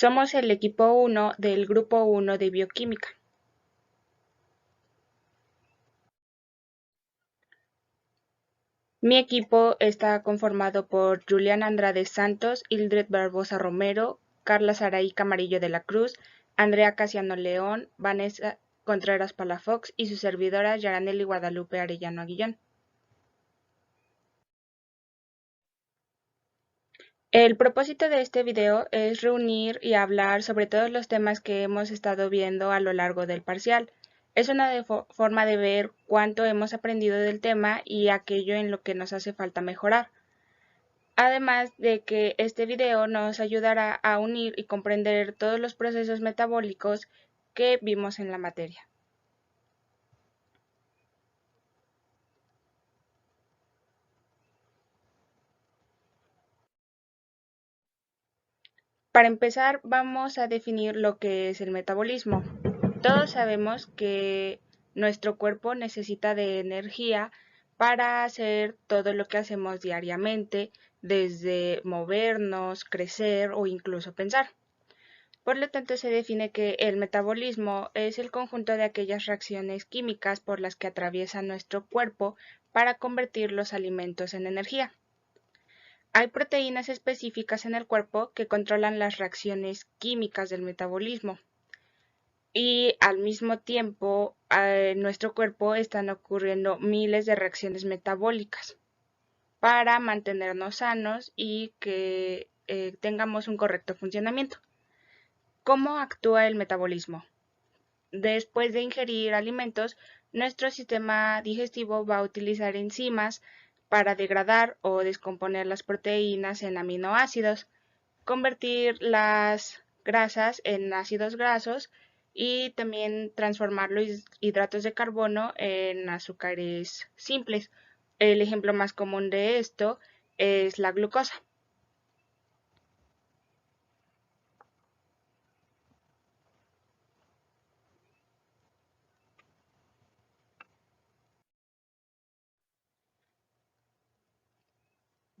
Somos el equipo 1 del grupo 1 de bioquímica. Mi equipo está conformado por Julián Andrade Santos, Hildred Barbosa Romero, Carla Saraí Camarillo de la Cruz, Andrea Casiano León, Vanessa Contreras Palafox y su servidora Yaraneli Guadalupe Arellano Aguillón. El propósito de este video es reunir y hablar sobre todos los temas que hemos estado viendo a lo largo del parcial. Es una forma de ver cuánto hemos aprendido del tema y aquello en lo que nos hace falta mejorar. Además de que este video nos ayudará a unir y comprender todos los procesos metabólicos que vimos en la materia. Para empezar, vamos a definir lo que es el metabolismo. Todos sabemos que nuestro cuerpo necesita de energía para hacer todo lo que hacemos diariamente, desde movernos, crecer o incluso pensar. Por lo tanto, se define que el metabolismo es el conjunto de aquellas reacciones químicas por las que atraviesa nuestro cuerpo para convertir los alimentos en energía. Hay proteínas específicas en el cuerpo que controlan las reacciones químicas del metabolismo y al mismo tiempo en nuestro cuerpo están ocurriendo miles de reacciones metabólicas para mantenernos sanos y que tengamos un correcto funcionamiento. ¿Cómo actúa el metabolismo? Después de ingerir alimentos, nuestro sistema digestivo va a utilizar enzimas para degradar o descomponer las proteínas en aminoácidos, convertir las grasas en ácidos grasos y también transformar los hidratos de carbono en azúcares simples. El ejemplo más común de esto es la glucosa.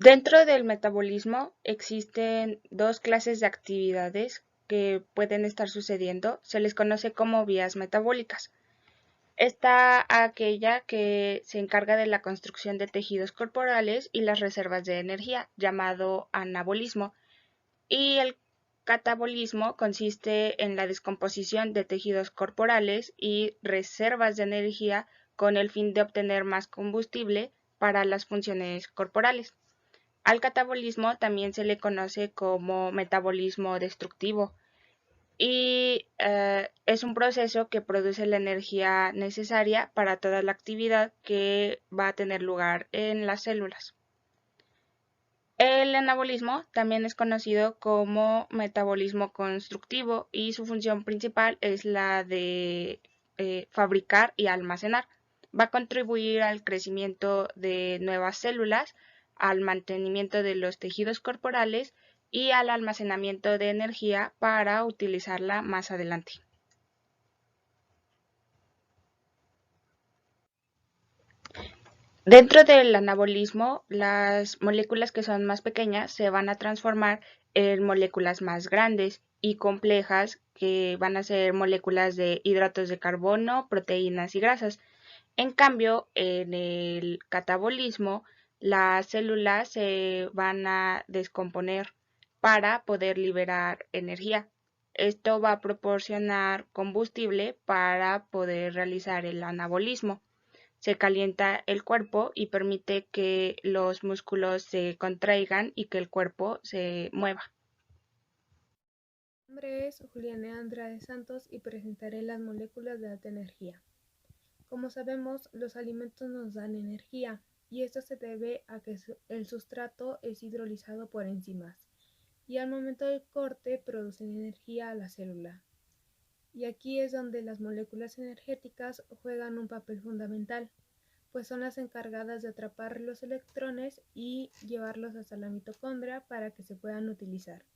Dentro del metabolismo existen dos clases de actividades que pueden estar sucediendo. Se les conoce como vías metabólicas. Está aquella que se encarga de la construcción de tejidos corporales y las reservas de energía, llamado anabolismo, y el catabolismo consiste en la descomposición de tejidos corporales y reservas de energía con el fin de obtener más combustible para las funciones corporales. Al catabolismo también se le conoce como metabolismo destructivo y es un proceso que produce la energía necesaria para toda la actividad que va a tener lugar en las células. El anabolismo también es conocido como metabolismo constructivo y su función principal es la de fabricar y almacenar. Va a contribuir al crecimiento de nuevas células, al mantenimiento de los tejidos corporales y al almacenamiento de energía para utilizarla más adelante. Dentro del anabolismo, las moléculas que son más pequeñas se van a transformar en moléculas más grandes y complejas que van a ser moléculas de hidratos de carbono, proteínas y grasas. En cambio, en el catabolismo, las células se van a descomponer para poder liberar energía. Esto va a proporcionar combustible para poder realizar el anabolismo. Se calienta el cuerpo y permite que los músculos se contraigan y que el cuerpo se mueva. Mi nombre es Juliana Andrade Santos y presentaré las moléculas de alta energía. Como sabemos, los alimentos nos dan energía y esto se debe a que el sustrato es hidrolizado por enzimas y al momento del corte producen energía a la célula. Y aquí es donde las moléculas energéticas juegan un papel fundamental, pues son las encargadas de atrapar los electrones y llevarlos hasta la mitocondria para que se puedan utilizar.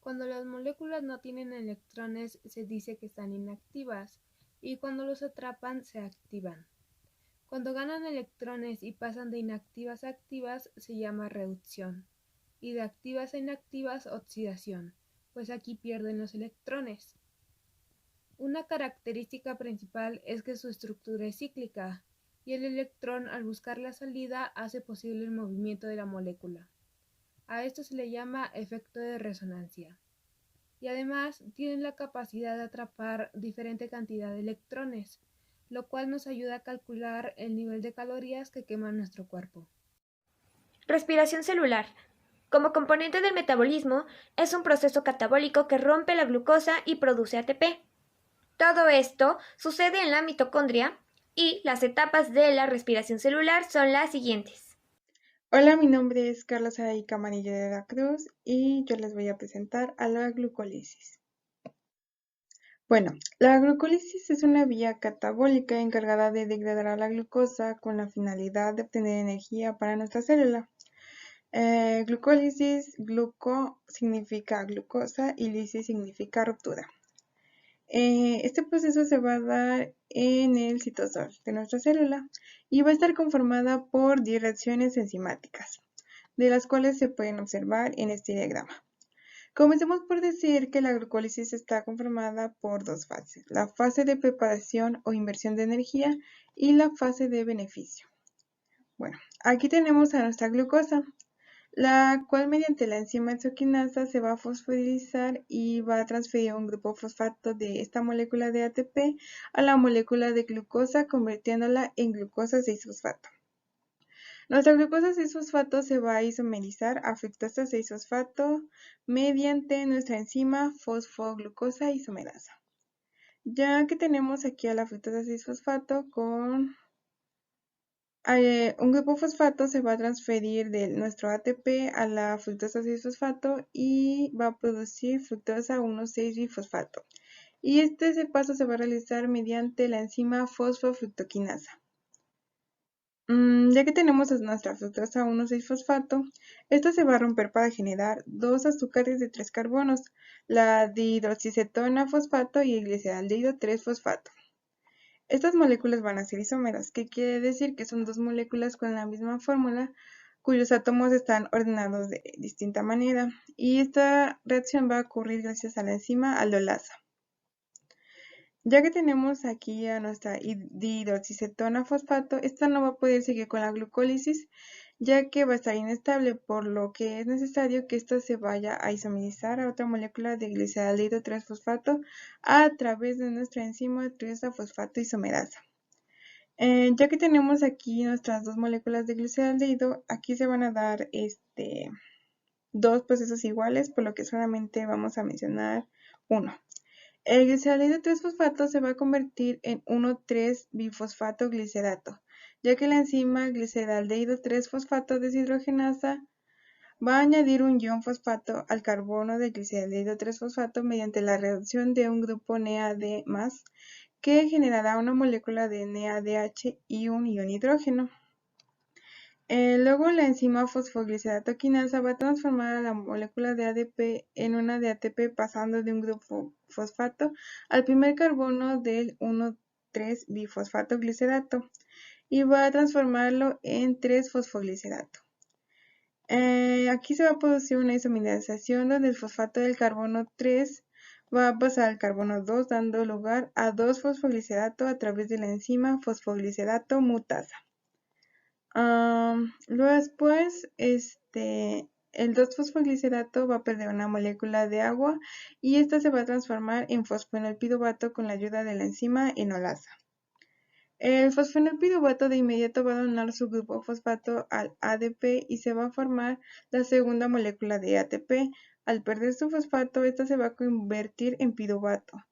Cuando las moléculas no tienen electrones se dice que están inactivas y cuando los atrapan se activan. Cuando ganan electrones y pasan de inactivas a activas se llama reducción y de activas a inactivas oxidación, pues aquí pierden los electrones. Una característica principal es que su estructura es cíclica, y el electrón al buscar la salida hace posible el movimiento de la molécula. A esto se le llama efecto de resonancia. Y además tienen la capacidad de atrapar diferente cantidad de electrones, lo cual nos ayuda a calcular el nivel de calorías que quema nuestro cuerpo. Respiración celular. Como componente del metabolismo, es un proceso catabólico que rompe la glucosa y produce ATP. Todo esto sucede en la mitocondria y las etapas de la respiración celular son las siguientes. Hola, mi nombre es Carla Saray Camarilla de la Cruz y yo les voy a presentar a la glucólisis. Bueno, la glucólisis es una vía catabólica encargada de degradar a la glucosa con la finalidad de obtener energía para nuestra célula. Glucólisis, gluco significa glucosa y lisis significa ruptura. Este proceso se va a dar en el citosol de nuestra célula y va a estar conformada por 10 reacciones enzimáticas, de las cuales se pueden observar en este diagrama. Comencemos por decir que la glucólisis está conformada por dos fases, la fase de preparación o inversión de energía y la fase de beneficio. Bueno, aquí tenemos a nuestra glucosa, la cual mediante la enzima exoquinasa se va a fosforilizar y va a transferir un grupo fosfato de esta molécula de ATP a la molécula de glucosa, convirtiéndola en glucosa 6-fosfato. Nuestra glucosa 6-fosfato se va a isomerizar a fructosa 6-fosfato mediante nuestra enzima fosfoglucosa isomerasa. Ya que tenemos aquí a la fructosa 6-fosfato con un grupo fosfato, se va a transferir de nuestro ATP a la fructosa 6-fosfato y va a producir fructosa 1,6-bifosfato. Y ese paso se va a realizar mediante la enzima fosfofructoquinasa. Ya que tenemos nuestra fructosa 1,6-fosfato, esta se va a romper para generar dos azúcares de 3 carbonos, la dihidroxicetona fosfato y el gliceraldehído 3-fosfato. Estas moléculas van a ser isómeras, que quiere decir que son dos moléculas con la misma fórmula, cuyos átomos están ordenados de distinta manera, y esta reacción va a ocurrir gracias a la enzima aldolasa. Ya que tenemos aquí a nuestra dihidroxicetona fosfato, esta no va a poder seguir con la glucólisis, ya que va a estar inestable, por lo que es necesario que esta se vaya a isomerizar a otra molécula de gliceraldehído 3-fosfato a través de nuestra enzima triazofosfato isomerasa. Ya que tenemos aquí nuestras dos moléculas de gliceraldehído, aquí se van a dar dos procesos iguales, por lo que solamente vamos a mencionar uno. El gliceraldehído 3-fosfato se va a convertir en 1,3-bifosfato glicerato, ya que la enzima gliceraldehído 3-fosfato deshidrogenasa va a añadir un ion fosfato al carbono de gliceraldehído 3-fosfato mediante la reducción de un grupo NAD+, que generará una molécula de NADH y un ion hidrógeno. Luego la enzima fosfogliceratoquinasa va a transformar a la molécula de ADP en una de ATP, pasando de un grupo fosfato al primer carbono del 1,3-bifosfato glicerato y va a transformarlo en 3-fosfoglicerato. Aquí se va a producir una isomerización donde el fosfato del carbono 3 va a pasar al carbono 2, dando lugar a 2-fosfoglicerato a través de la enzima fosfoglicerato mutasa. Luego después, el 2-fosfoglicerato va a perder una molécula de agua y esta se va a transformar en fosfonilpiruvato con la ayuda de la enzima enolasa. El fosfonilpiruvato de inmediato va a donar su grupo fosfato al ADP y se va a formar la segunda molécula de ATP. Al perder su fosfato, esta se va a convertir en piruvato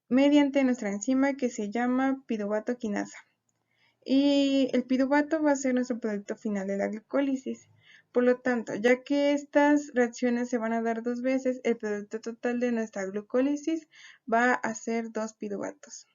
mediante nuestra enzima que se llama piruvato quinasa. Y el piruvato va a ser nuestro producto final de la glucólisis. Por lo tanto, ya que estas reacciones se van a dar dos veces, el producto total de nuestra glucólisis va a ser 2 piruvatos.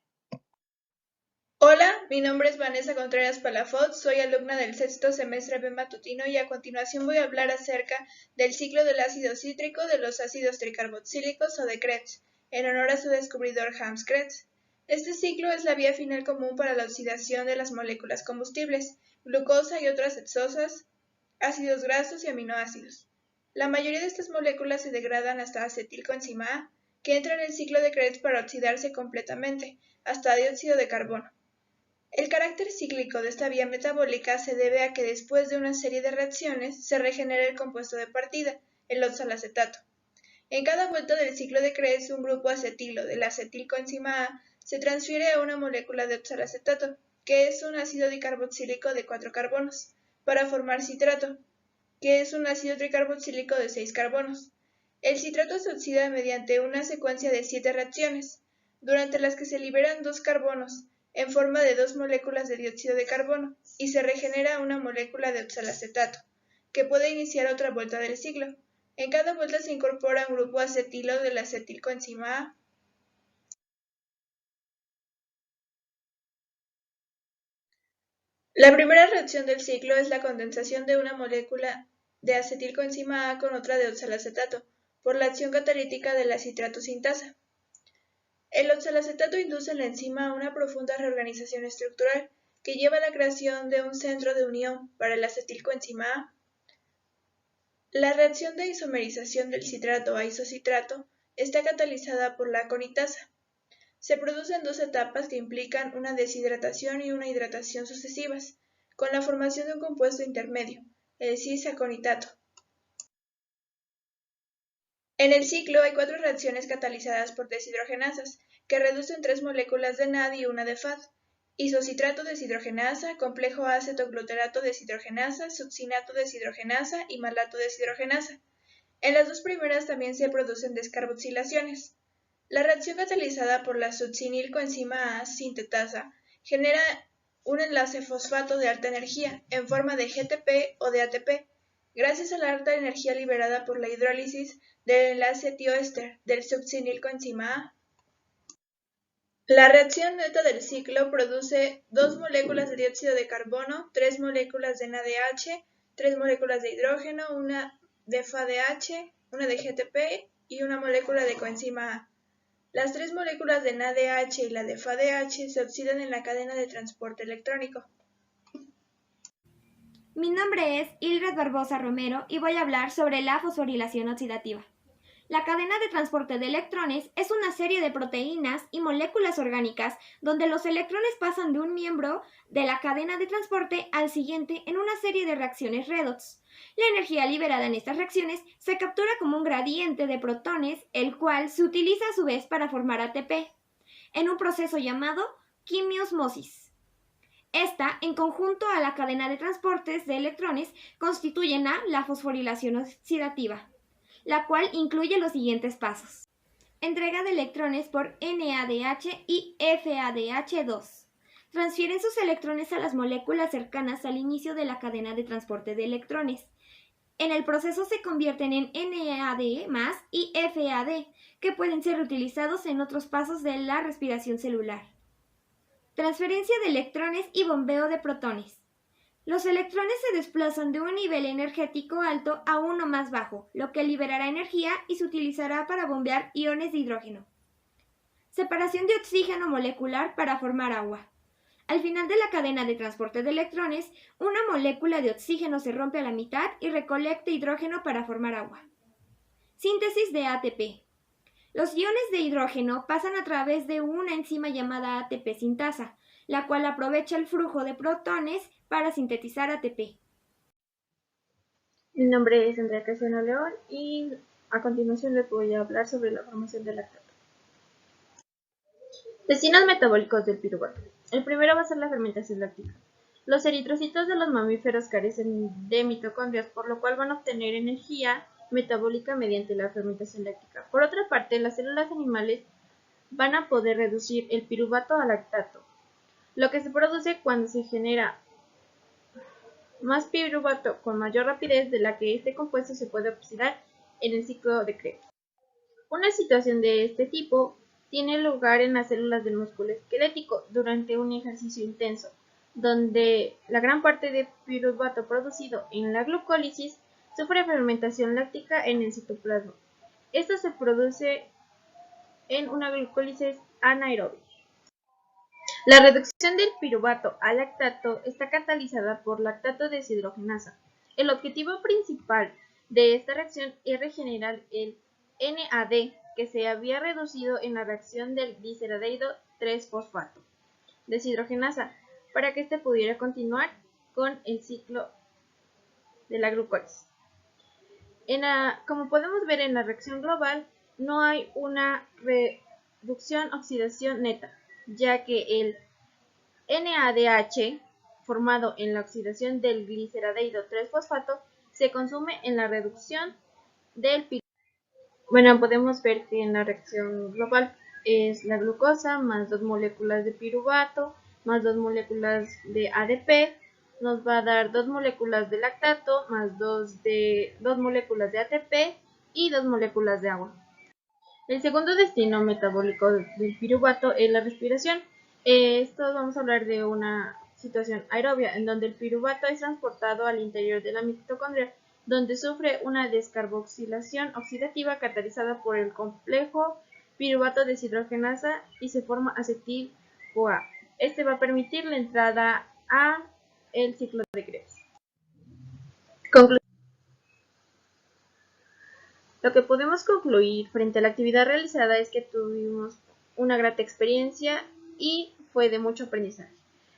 Hola, mi nombre es Vanessa Contreras Palafot, soy alumna del sexto semestre B matutino y a continuación voy a hablar acerca del ciclo del ácido cítrico de los ácidos tricarboxílicos o de Krebs, en honor a su descubridor Hans Krebs. Este ciclo es la vía final común para la oxidación de las moléculas combustibles, glucosa y otras hexosas, ácidos grasos y aminoácidos. La mayoría de estas moléculas se degradan hasta acetilcoenzima A, que entra en el ciclo de Krebs para oxidarse completamente, hasta dióxido de carbono. El carácter cíclico de esta vía metabólica se debe a que después de una serie de reacciones se regenera el compuesto de partida, el oxalacetato. En cada vuelta del ciclo de Krebs, un grupo acetilo del acetilcoenzima A se transfiere a una molécula de oxalacetato, que es un ácido dicarboxílico de 4 carbonos, para formar citrato, que es un ácido tricarboxílico de 6 carbonos. El citrato se oxida mediante una secuencia de 7 reacciones, durante las que se liberan 2 carbonos, en forma de 2 moléculas de dióxido de carbono, y se regenera una molécula de oxalacetato, que puede iniciar otra vuelta del ciclo. En cada vuelta se incorpora un grupo acetilo del acetilcoenzima A. La primera reacción del ciclo es la condensación de una molécula de acetilcoenzima A con otra de oxalacetato, por la acción catalítica de la citrato sintasa. El oxalacetato induce en la enzima una profunda reorganización estructural que lleva a la creación de un centro de unión para el acetilcoenzima A. La reacción de isomerización del citrato a isocitrato está catalizada por la conitasa. Se producen 2 etapas que implican una deshidratación y una hidratación sucesivas, con la formación de un compuesto intermedio, el cis-aconitato. En el ciclo hay 4 reacciones catalizadas por deshidrogenasas, que reducen 3 moléculas de NAD y una de FAD: isocitrato deshidrogenasa, complejo A-cetoglutarato deshidrogenasa, succinato deshidrogenasa y malato deshidrogenasa. En las 2 primeras también se producen descarboxilaciones. La reacción catalizada por la succinilcoenzima A sintetasa genera un enlace fosfato de alta energía en forma de GTP o de ATP, gracias a la alta energía liberada por la hidrólisis del enlace tioéster del succinilcoenzima A. La reacción neta del ciclo produce 2 moléculas de dióxido de carbono, 3 moléculas de NADH, 3 moléculas de hidrógeno, una de FADH, una de GTP y una molécula de coenzima A. Las 3 moléculas de NADH y la de FADH se oxidan en la cadena de transporte electrónico. Mi nombre es Ilred Barbosa Romero y voy a hablar sobre la fosforilación oxidativa. La cadena de transporte de electrones es una serie de proteínas y moléculas orgánicas donde los electrones pasan de un miembro de la cadena de transporte al siguiente en una serie de reacciones redox. La energía liberada en estas reacciones se captura como un gradiente de protones, el cual se utiliza a su vez para formar ATP, en un proceso llamado quimiosmosis. Esta, en conjunto a la cadena de transportes de electrones, constituyen a la fosforilación oxidativa, la cual incluye los siguientes pasos. Entrega de electrones por NADH y FADH2. Transfieren sus electrones a las moléculas cercanas al inicio de la cadena de transporte de electrones. En el proceso se convierten en NAD+ y FAD, que pueden ser utilizados en otros pasos de la respiración celular. Transferencia de electrones y bombeo de protones. Los electrones se desplazan de un nivel energético alto a uno más bajo, lo que liberará energía y se utilizará para bombear iones de hidrógeno. Separación de oxígeno molecular para formar agua. Al final de la cadena de transporte de electrones, una molécula de oxígeno se rompe a la mitad y recolecta hidrógeno para formar agua. Síntesis de ATP. Los iones de hidrógeno pasan a través de una enzima llamada ATP sintasa, la cual aprovecha el flujo de protones para sintetizar ATP. Mi nombre es Andrea Casiano León y a continuación les voy a hablar sobre la formación del lactato. Destinos metabólicos del piruvato. El primero va a ser la fermentación láctica. Los eritrocitos de los mamíferos carecen de mitocondrias, por lo cual van a obtener energía metabólica mediante la fermentación láctica. Por otra parte, las células animales van a poder reducir el piruvato a lactato, lo que se produce cuando se genera más piruvato con mayor rapidez de la que este compuesto se puede oxidar en el ciclo de Krebs. Una situación de este tipo tiene lugar en las células del músculo esquelético durante un ejercicio intenso, donde la gran parte de piruvato producido en la glucólisis sufre fermentación láctica en el citoplasma. Esto se produce en una glucólisis anaerobia. La reducción del piruvato a lactato está catalizada por lactato deshidrogenasa. El objetivo principal de esta reacción es regenerar el NAD que se había reducido en la reacción del gliceraldehído 3-fosfato deshidrogenasa para que éste pudiera continuar con el ciclo de la glucólisis. Como podemos ver en la reacción global, no hay una reducción-oxidación neta, ya que el NADH formado en la oxidación del gliceraldehído 3-fosfato se consume en la reducción del piruvato. Bueno, podemos ver que en la reacción global es la glucosa más 2 moléculas de piruvato más 2 moléculas de ADP, nos va a dar 2 moléculas de lactato más 2 moléculas de ATP y 2 moléculas de agua. El segundo destino metabólico del piruvato es la respiración. Esto vamos a hablar de una situación aerobia en donde el piruvato es transportado al interior de la mitocondria, donde sufre una descarboxilación oxidativa catalizada por el complejo piruvato deshidrogenasa y se forma acetil-CoA. Este va a permitir la entrada a el ciclo de Krebs. Lo que podemos concluir frente a la actividad realizada es que tuvimos una grata experiencia y fue de mucho aprendizaje.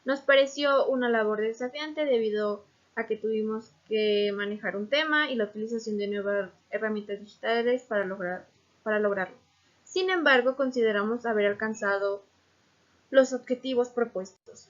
Nos pareció una labor desafiante debido a que tuvimos que manejar un tema y la utilización de nuevas herramientas digitales para lograrlo. Sin embargo, consideramos haber alcanzado los objetivos propuestos.